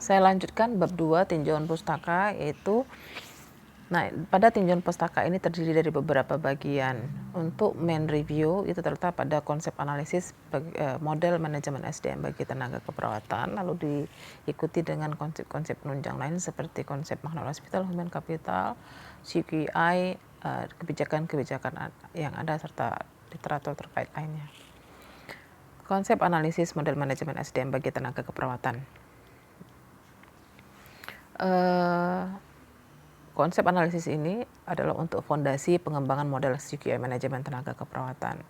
Saya lanjutkan bab 2 tinjauan pustaka, yaitu pada tinjauan pustaka ini terdiri dari beberapa bagian. Untuk main review itu terletak pada konsep analisis model manajemen SDM bagi tenaga keperawatan, lalu diikuti dengan konsep-konsep penunjang lain seperti konsep manual hospital, human capital, CQI, kebijakan-kebijakan yang ada serta literatur terkait lainnya. Konsep analisis model manajemen SDM bagi tenaga keperawatan. Konsep analisis ini adalah untuk fondasi pengembangan model CQI manajemen tenaga keperawatan.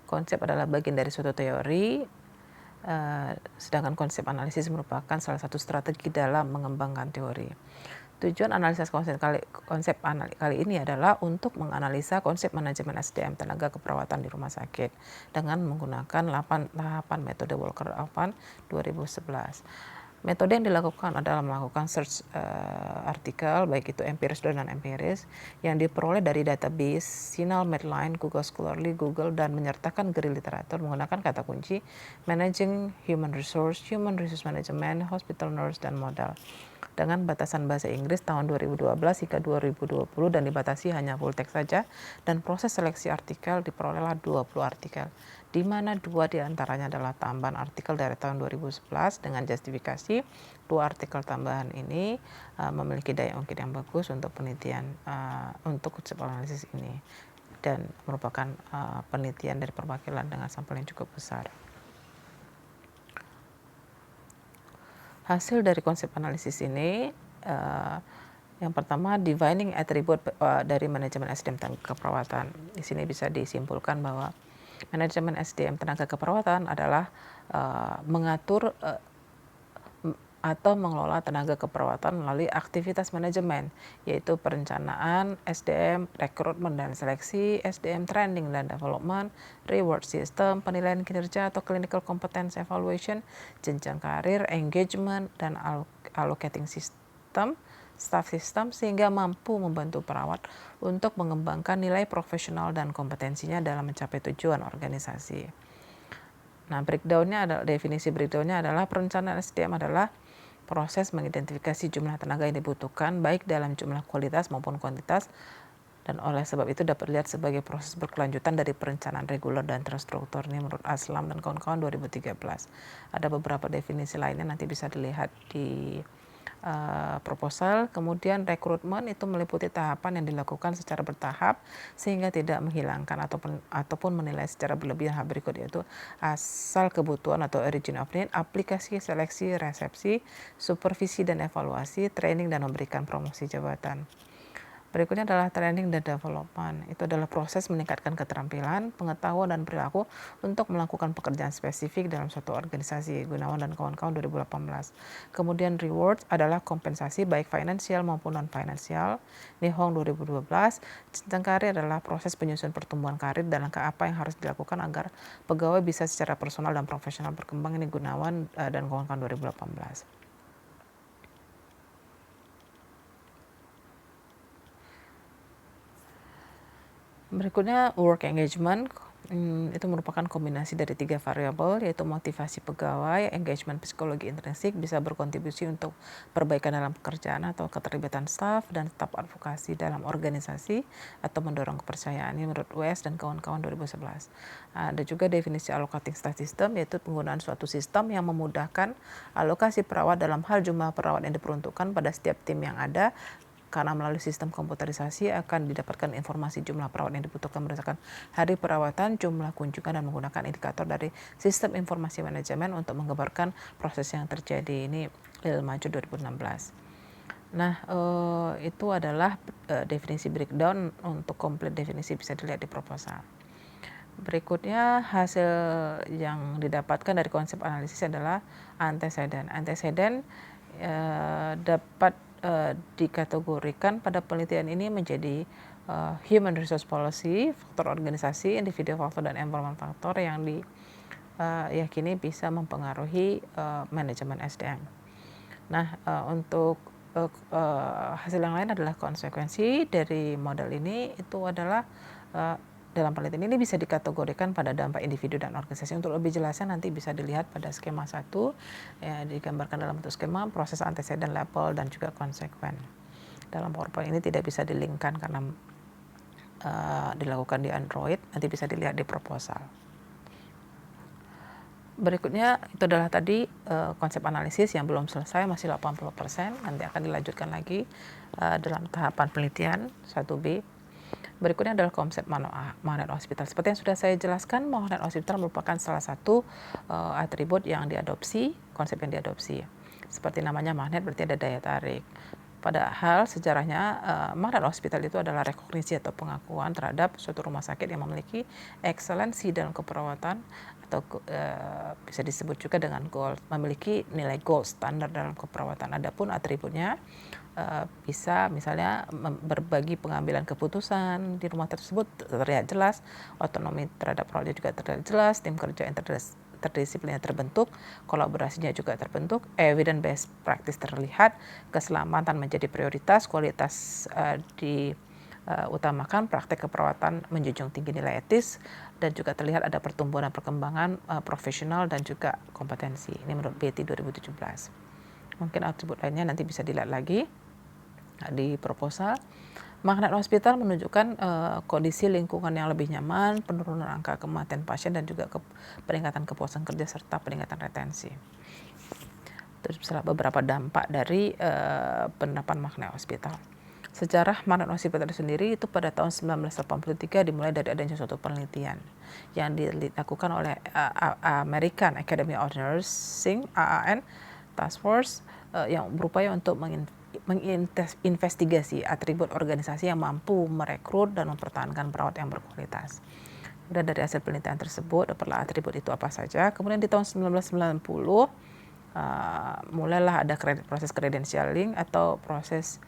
Konsep adalah bagian dari suatu teori, sedangkan konsep analisis merupakan salah satu strategi dalam mengembangkan teori. Tujuan analisis konsep kali ini adalah untuk menganalisa konsep manajemen SDM tenaga keperawatan di rumah sakit dengan menggunakan 8 tahapan metode Walker-Alvan 2011. Metode yang dilakukan adalah melakukan search artikel, baik itu empiris dan non-empiris, yang diperoleh dari database, Sinal, Medline, Google Scholarly, Google, dan menyertakan grid literatur menggunakan kata kunci Managing Human Resource Management, Hospital Nurse, dan Modal. Dengan batasan bahasa Inggris tahun 2012 hingga 2020 dan dibatasi hanya full text saja, dan proses seleksi artikel diperolehlah 20 artikel, di mana 2 diantaranya adalah tambahan artikel dari tahun 2011 dengan justifikasi. 2 artikel tambahan ini memiliki daya ungkit yang bagus untuk penelitian untuk konsep analisis ini, dan merupakan penelitian dari perwakilan dengan sampel yang cukup besar. Hasil dari konsep analisis ini, yang pertama, defining attribute dari manajemen SDM tenaga keperawatan. Di sini bisa disimpulkan bahwa manajemen SDM tenaga keperawatan adalah mengatur atau mengelola tenaga keperawatan melalui aktivitas manajemen, yaitu perencanaan SDM, rekrutmen dan seleksi, SDM training dan development, reward system, penilaian kinerja atau clinical competence evaluation, jenjang karir, engagement, dan allocating system, staff system, sehingga mampu membantu perawat untuk mengembangkan nilai profesional dan kompetensinya dalam mencapai tujuan organisasi. Nah, definisi breakdownnya adalah perencanaan SDM adalah proses mengidentifikasi jumlah tenaga yang dibutuhkan baik dalam jumlah kualitas maupun kuantitas, dan oleh sebab itu dapat dilihat sebagai proses berkelanjutan dari perencanaan reguler dan terstruktur. Ini menurut Aslam dan kawan-kawan 2013. Ada beberapa definisi lainnya nanti bisa dilihat di proposal. Kemudian rekrutmen itu meliputi tahapan yang dilakukan secara bertahap sehingga tidak menghilangkan ataupun menilai secara berlebihan hal berikut, yaitu asal kebutuhan atau origin of need, aplikasi, seleksi, resepsi, supervisi dan evaluasi, training, dan memberikan promosi jabatan. Berikutnya adalah training dan development. Itu adalah proses meningkatkan keterampilan, pengetahuan, dan perilaku untuk melakukan pekerjaan spesifik dalam suatu organisasi. Gunawan dan kawan-kawan 2018. Kemudian reward adalah kompensasi baik finansial maupun non-finansial. Nihong 2012. Jenjang karir adalah proses penyusun pertumbuhan karir dan langkah apa yang harus dilakukan agar pegawai bisa secara personal dan profesional berkembang. Ini Gunawan dan kawan-kawan 2018. Berikutnya work engagement, itu merupakan kombinasi dari 3 variabel, yaitu motivasi pegawai, engagement psikologi intrinsik, bisa berkontribusi untuk perbaikan dalam pekerjaan atau keterlibatan staf, dan staf advokasi dalam organisasi atau mendorong kepercayaan. Ini menurut West dan kawan-kawan 2011. Ada juga definisi allocating staff system, yaitu penggunaan suatu sistem yang memudahkan alokasi perawat dalam hal jumlah perawat yang diperuntukkan pada setiap tim yang ada, karena melalui sistem komputerisasi akan didapatkan informasi jumlah perawat yang dibutuhkan berdasarkan hari perawatan, jumlah kunjungan, dan menggunakan indikator dari sistem informasi manajemen untuk menggambarkan proses yang terjadi. Ini Maju 2016. Nah, itu adalah definisi breakdown. Untuk komplit definisi bisa dilihat di proposal. Berikutnya, hasil yang didapatkan dari konsep analisis adalah antecedent. Antecedent dapat dikategorikan pada penelitian ini menjadi human resource policy, faktor organisasi, individual faktor, dan environment faktor yang diyakini bisa mempengaruhi manajemen SDM. Nah, untuk hasil yang lain adalah konsekuensi dari model ini. Itu adalah dalam penelitian ini bisa dikategorikan pada dampak individu dan organisasi. Untuk lebih jelasnya nanti bisa dilihat pada skema 1, ya, digambarkan dalam bentuk skema, proses antecedent, label, dan juga konsekuen. Dalam PowerPoint ini tidak bisa di-link-kan karena dilakukan di Android, nanti bisa dilihat di proposal. Berikutnya itu adalah tadi konsep analisis yang belum selesai, masih 80%, nanti akan dilanjutkan lagi dalam tahapan penelitian 1B. Berikutnya adalah konsep magnet hospital. Seperti yang sudah saya jelaskan, magnet hospital merupakan salah satu atribut yang diadopsi, konsep yang diadopsi. Seperti namanya magnet berarti ada daya tarik. Padahal sejarahnya magnet hospital itu adalah rekognisi atau pengakuan terhadap suatu rumah sakit yang memiliki ekselensi dalam keperawatan atau bisa disebut juga dengan gold, memiliki nilai gold standar dalam keperawatan. Adapun atributnya bisa misalnya berbagi pengambilan keputusan di rumah tersebut terlihat jelas, otonomi terhadap perawatnya juga terlihat jelas, tim kerja interdisiplinnya terbentuk, kolaborasinya juga terbentuk, evidence based practice terlihat, keselamatan menjadi prioritas, kualitas diutamakan, praktek keperawatan menjunjung tinggi nilai etis, dan juga terlihat ada pertumbuhan dan perkembangan profesional dan juga kompetensi. Ini menurut BT 2017. Mungkin atribut lainnya nanti bisa dilihat lagi di proposal. Magnet hospital menunjukkan kondisi lingkungan yang lebih nyaman, penurunan angka kematian pasien, dan juga peningkatan kepuasan kerja serta peningkatan retensi. Terus beberapa dampak dari penerapan magnet hospital. Sejarah magnet hospital sendiri itu pada tahun 1983 dimulai dari adanya suatu penelitian yang dilakukan oleh American Academy of Nursing (AAN) Task Force yang berupaya untuk menginvestigasi atribut organisasi yang mampu merekrut dan mempertahankan perawat yang berkualitas. Dan dari hasil penelitian tersebut, dapatlah atribut itu apa saja. Kemudian di tahun 1990 mulailah ada proses credentialing atau proses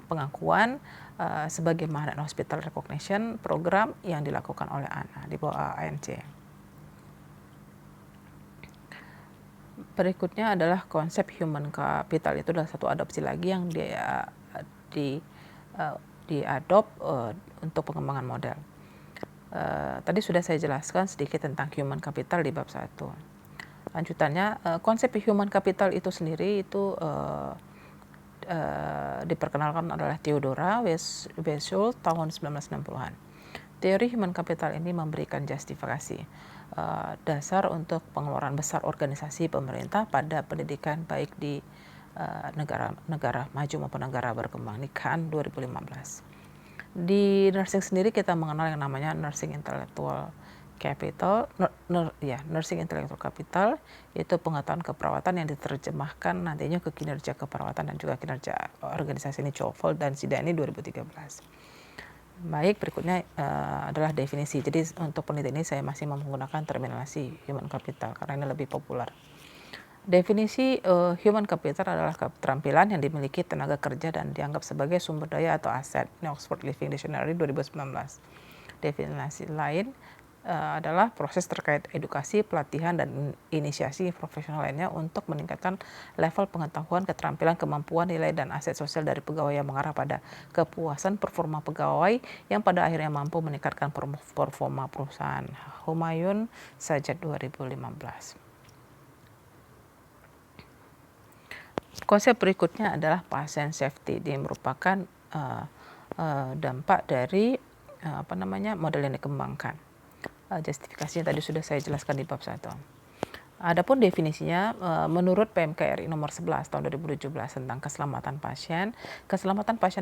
pengakuan sebagai magnet hospital recognition program yang dilakukan oleh ANA di bawah ANC. Berikutnya adalah konsep human capital. Itu adalah satu adopsi lagi yang diadop untuk pengembangan model. Tadi sudah saya jelaskan sedikit tentang human capital di bab 1. Lanjutannya, konsep human capital itu sendiri itu diperkenalkan adalah Theodora Weishaupt tahun 1960-an. Teori human capital ini memberikan justifikasi dasar untuk pengeluaran besar organisasi pemerintah pada pendidikan baik di negara maju maupun negara berkembang. Ini Khan 2015. Di nursing sendiri kita mengenal yang namanya nursing intellectual capital, nursing intellectual capital, yaitu pengetahuan keperawatan yang diterjemahkan nantinya ke kinerja keperawatan dan juga kinerja organisasi. Ini Chofol dan Sidani 2013. Baik, berikutnya adalah definisi. Jadi untuk penelitian ini saya masih menggunakan terminologi human capital karena ini lebih populer. Definisi human capital adalah keterampilan yang dimiliki tenaga kerja dan dianggap sebagai sumber daya atau aset. Ini Oxford Living Dictionary 2019. Definisi lain adalah proses terkait edukasi, pelatihan, dan inisiasi profesional lainnya untuk meningkatkan level pengetahuan, keterampilan, kemampuan, nilai, dan aset sosial dari pegawai yang mengarah pada kepuasan performa pegawai yang pada akhirnya mampu meningkatkan performa perusahaan. Humayun Sajjad 2015. Konsep berikutnya adalah patient safety. Dia merupakan dampak dari model yang dikembangkan. Justifikasinya tadi sudah saya jelaskan di bab 1. Adapun definisinya menurut PMK RI nomor 11 tahun 2017 tentang keselamatan pasien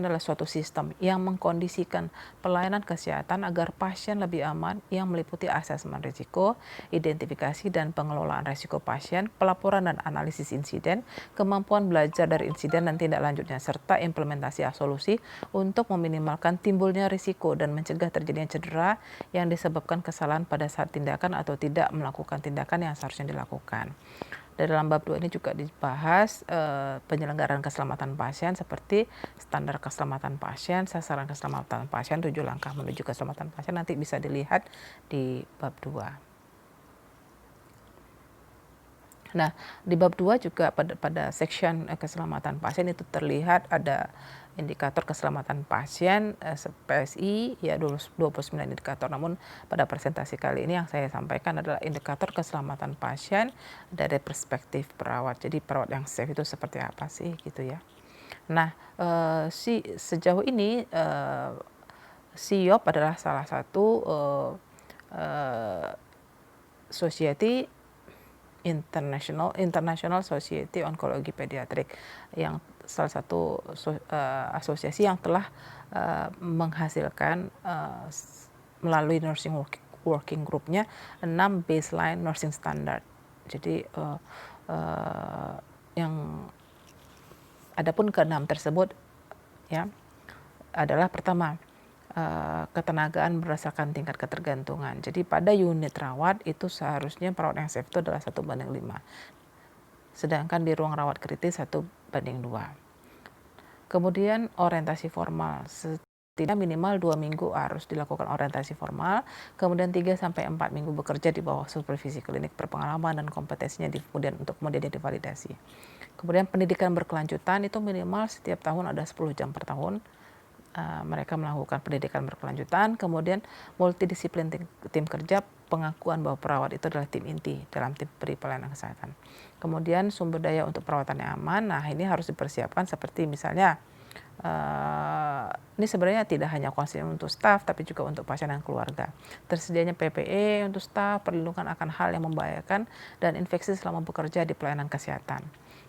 adalah suatu sistem yang mengkondisikan pelayanan kesehatan agar pasien lebih aman yang meliputi asesmen risiko, identifikasi dan pengelolaan risiko pasien, pelaporan dan analisis insiden, kemampuan belajar dari insiden dan tindak lanjutnya, serta implementasi solusi untuk meminimalkan timbulnya risiko dan mencegah terjadinya cedera yang disebabkan kesalahan pada saat tindakan atau tidak melakukan tindakan yang seharusnya dilakukan. Dari dalam bab 2 ini juga dibahas penyelenggaraan keselamatan pasien seperti standar keselamatan pasien, sasaran keselamatan pasien, 7 langkah menuju keselamatan pasien, nanti bisa dilihat di bab 2. Nah, di bab 2 juga pada section keselamatan pasien itu terlihat ada indikator keselamatan pasien PSI ya 29 indikator, namun pada presentasi kali ini yang saya sampaikan adalah indikator keselamatan pasien dari perspektif perawat. Jadi perawat yang safe itu seperti apa sih gitu ya. Nah, sejauh ini SIOP adalah salah satu society International Society Oncology Pediatric, yang salah satu asosiasi yang telah menghasilkan melalui nursing working groupnya 6 baseline nursing standard. Jadi yang adapun ke-6 tersebut ya adalah pertama, ketenagaan berdasarkan tingkat ketergantungan. Jadi pada unit rawat itu seharusnya perawat yang safe itu adalah 1:5. Sedangkan di ruang rawat kritis 1:2. Kemudian orientasi formal, setidaknya minimal 2 minggu harus dilakukan orientasi formal, kemudian 3-4 minggu bekerja di bawah supervisi klinik berpengalaman dan kompetensinya kemudian divalidasi. Kemudian pendidikan berkelanjutan itu minimal setiap tahun ada 10 jam per tahun. Mereka melakukan pendidikan berkelanjutan, kemudian multidisiplin tim kerja, pengakuan bahwa perawat itu adalah tim inti dalam tim beri pelayanan kesehatan. Kemudian sumber daya untuk perawatan yang aman, nah ini harus dipersiapkan seperti misalnya, ini sebenarnya tidak hanya konseling untuk staf tapi juga untuk pasien dan keluarga. Tersedianya PPE untuk staf, perlindungan akan hal yang membahayakan dan infeksi selama bekerja di pelayanan kesehatan.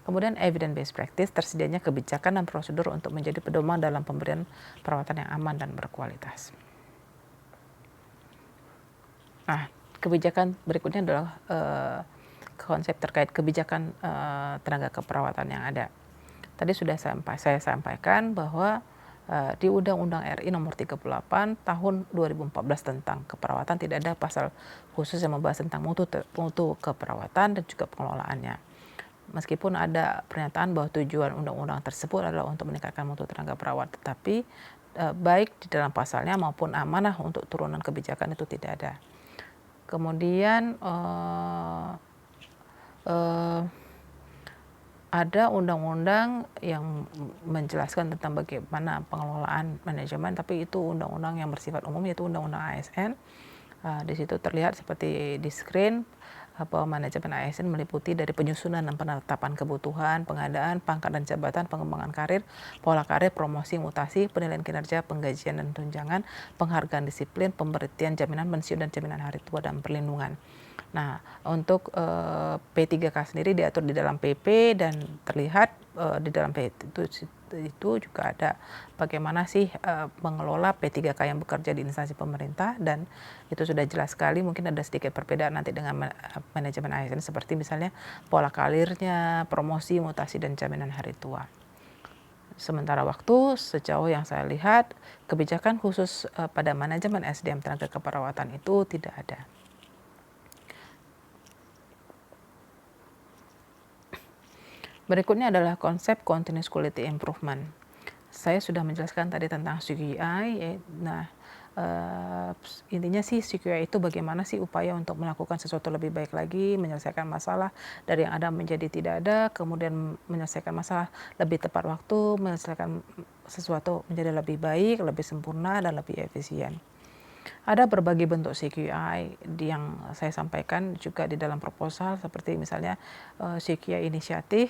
Kemudian evidence based practice, tersedianya kebijakan dan prosedur untuk menjadi pedoman dalam pemberian perawatan yang aman dan berkualitas. Nah, kebijakan berikutnya adalah konsep terkait kebijakan tenaga keperawatan yang ada. Tadi sudah saya sampaikan bahwa di Undang-Undang RI Nomor 38 Tahun 2014 tentang keperawatan tidak ada pasal khusus yang membahas tentang mutu keperawatan dan juga pengelolaannya. Meskipun ada pernyataan bahwa tujuan undang-undang tersebut adalah untuk meningkatkan mutu tenaga perawat, tetapi baik di dalam pasalnya maupun amanah untuk turunan kebijakan itu tidak ada. Kemudian ada undang-undang yang menjelaskan tentang bagaimana pengelolaan manajemen, tapi itu undang-undang yang bersifat umum, yaitu Undang-Undang ASN. Di situ terlihat seperti di screen bahwa manajemen ASN meliputi dari penyusunan dan penetapan kebutuhan, pengadaan, pangkat dan jabatan, pengembangan karir, pola karir, promosi, mutasi, penilaian kinerja, penggajian dan tunjangan, penghargaan disiplin, pemberian jaminan pensiun dan jaminan hari tua dan perlindungan. Nah, untuk P3K sendiri diatur di dalam PP dan terlihat di dalam PP itu juga ada bagaimana sih mengelola P3K yang bekerja di instansi pemerintah, dan itu sudah jelas sekali. Mungkin ada sedikit perbedaan nanti dengan manajemen ASN seperti misalnya pola karirnya, promosi, mutasi dan jaminan hari tua. Sementara waktu sejauh yang saya lihat kebijakan khusus pada manajemen SDM tenaga keperawatan itu tidak ada. Berikutnya adalah konsep continuous quality improvement. Saya sudah menjelaskan tadi tentang CQI. Nah, intinya sih CQI itu bagaimana sih upaya untuk melakukan sesuatu lebih baik lagi, menyelesaikan masalah dari yang ada menjadi tidak ada, kemudian menyelesaikan masalah lebih tepat waktu, menyelesaikan sesuatu menjadi lebih baik, lebih sempurna, dan lebih efisien. Ada berbagai bentuk CQI yang saya sampaikan juga di dalam proposal, seperti misalnya CQI inisiatif,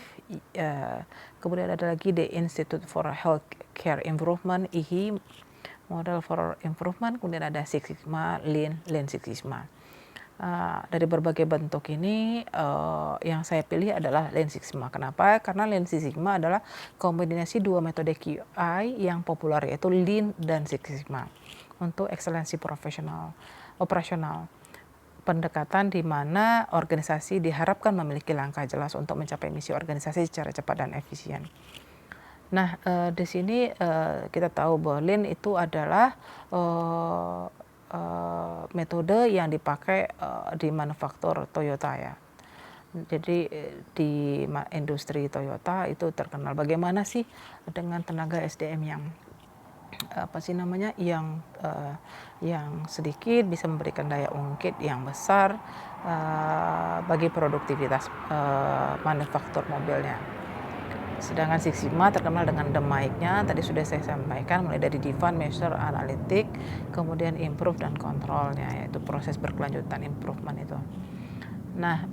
kemudian ada lagi the Institute for Healthcare Improvement, IHI, Model for Improvement, kemudian ada Six Sigma, Lean Six Sigma. Dari berbagai bentuk ini yang saya pilih adalah Lean Six Sigma. Kenapa? Karena Lean Six Sigma adalah kombinasi dua metode QI yang populer, yaitu Lean dan Six Sigma untuk ekselensi operasional. Pendekatan di mana organisasi diharapkan memiliki langkah jelas untuk mencapai misi organisasi secara cepat dan efisien. Nah, di sini kita tahu bahwa Lean itu adalah metode yang dipakai di manufaktur Toyota ya. Jadi di industri Toyota itu terkenal bagaimana sih dengan tenaga SDM yang sedikit bisa memberikan daya ungkit yang besar bagi produktivitas manufaktur mobilnya. Sedangkan Six Sigma terkenal dengan the mic-nya, tadi sudah saya sampaikan, mulai dari define, measure, analytic, kemudian improve dan kontrolnya, yaitu proses berkelanjutan improvement itu. Nah,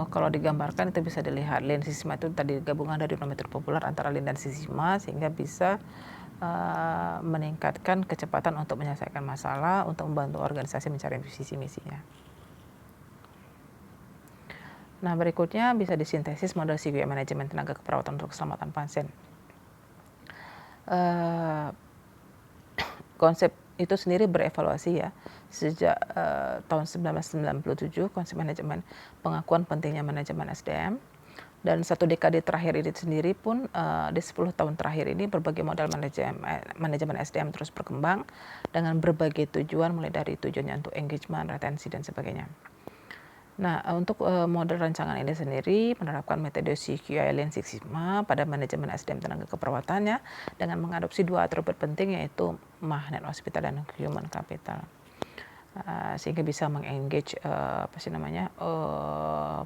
kalau digambarkan itu bisa dilihat Lean Six Sigma itu tadi gabungan dari dua metode populer antara Lean dan Six Sigma, sehingga bisa meningkatkan kecepatan untuk menyelesaikan masalah, untuk membantu organisasi mencari visi misinya. Nah, berikutnya bisa disintesis model CQM manajemen tenaga keperawatan untuk keselamatan pasien. Konsep itu sendiri berevaluasi ya. Sejak tahun 1997, konsep manajemen pengakuan pentingnya manajemen SDM. Dan 1 dekade terakhir ini sendiri pun, di 10 tahun terakhir ini berbagai model manajemen SDM terus berkembang dengan berbagai tujuan, mulai dari tujuannya untuk engagement, retensi, dan sebagainya. Nah, untuk model rancangan ini sendiri menerapkan metode CQI Lean Six Sigma pada manajemen SDM tenaga keperawatannya dengan mengadopsi 2 atribut penting, yaitu magnet hospital dan human capital, sehingga bisa mengengage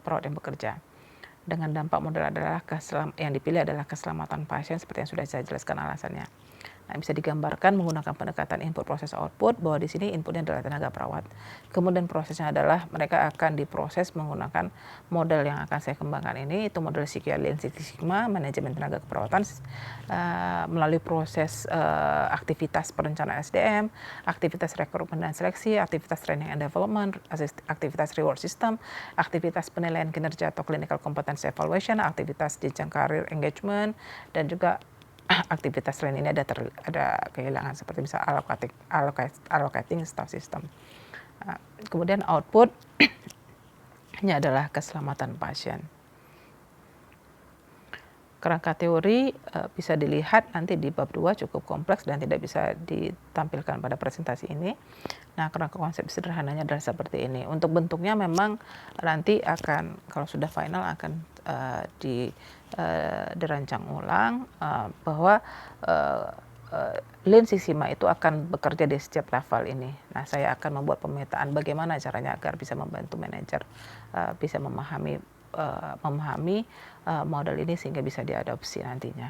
perawat yang bekerja. Dengan dampak model adalah yang dipilih adalah keselamatan pasien seperti yang sudah saya jelaskan alasannya. Nah, bisa digambarkan menggunakan pendekatan input proses output, bahwa di sini inputnya adalah tenaga perawat. Kemudian prosesnya adalah mereka akan diproses menggunakan model yang akan saya kembangkan ini, itu model CQI Lean Six Sigma, manajemen tenaga keperawatan, melalui proses aktivitas perencanaan SDM, aktivitas rekrutmen dan seleksi, aktivitas training and development, aktivitas reward system, aktivitas penilaian kinerja atau clinical competence evaluation, aktivitas jenjang karir engagement, dan juga aktivitas lain ini ada kehilangan seperti bisa allocating staff system. Kemudian outputnya adalah keselamatan pasien. Kerangka teori bisa dilihat nanti di bab 2, cukup kompleks dan tidak bisa ditampilkan pada presentasi ini. Nah, kerangka konsep sederhananya adalah seperti ini. Untuk bentuknya memang nanti akan, kalau sudah final akan dirancang ulang, bahwa Lean Six Sigma itu akan bekerja di setiap level ini. Nah, saya akan membuat pemetaan bagaimana caranya agar bisa membantu manajer bisa memahami model ini sehingga bisa diadopsi nantinya.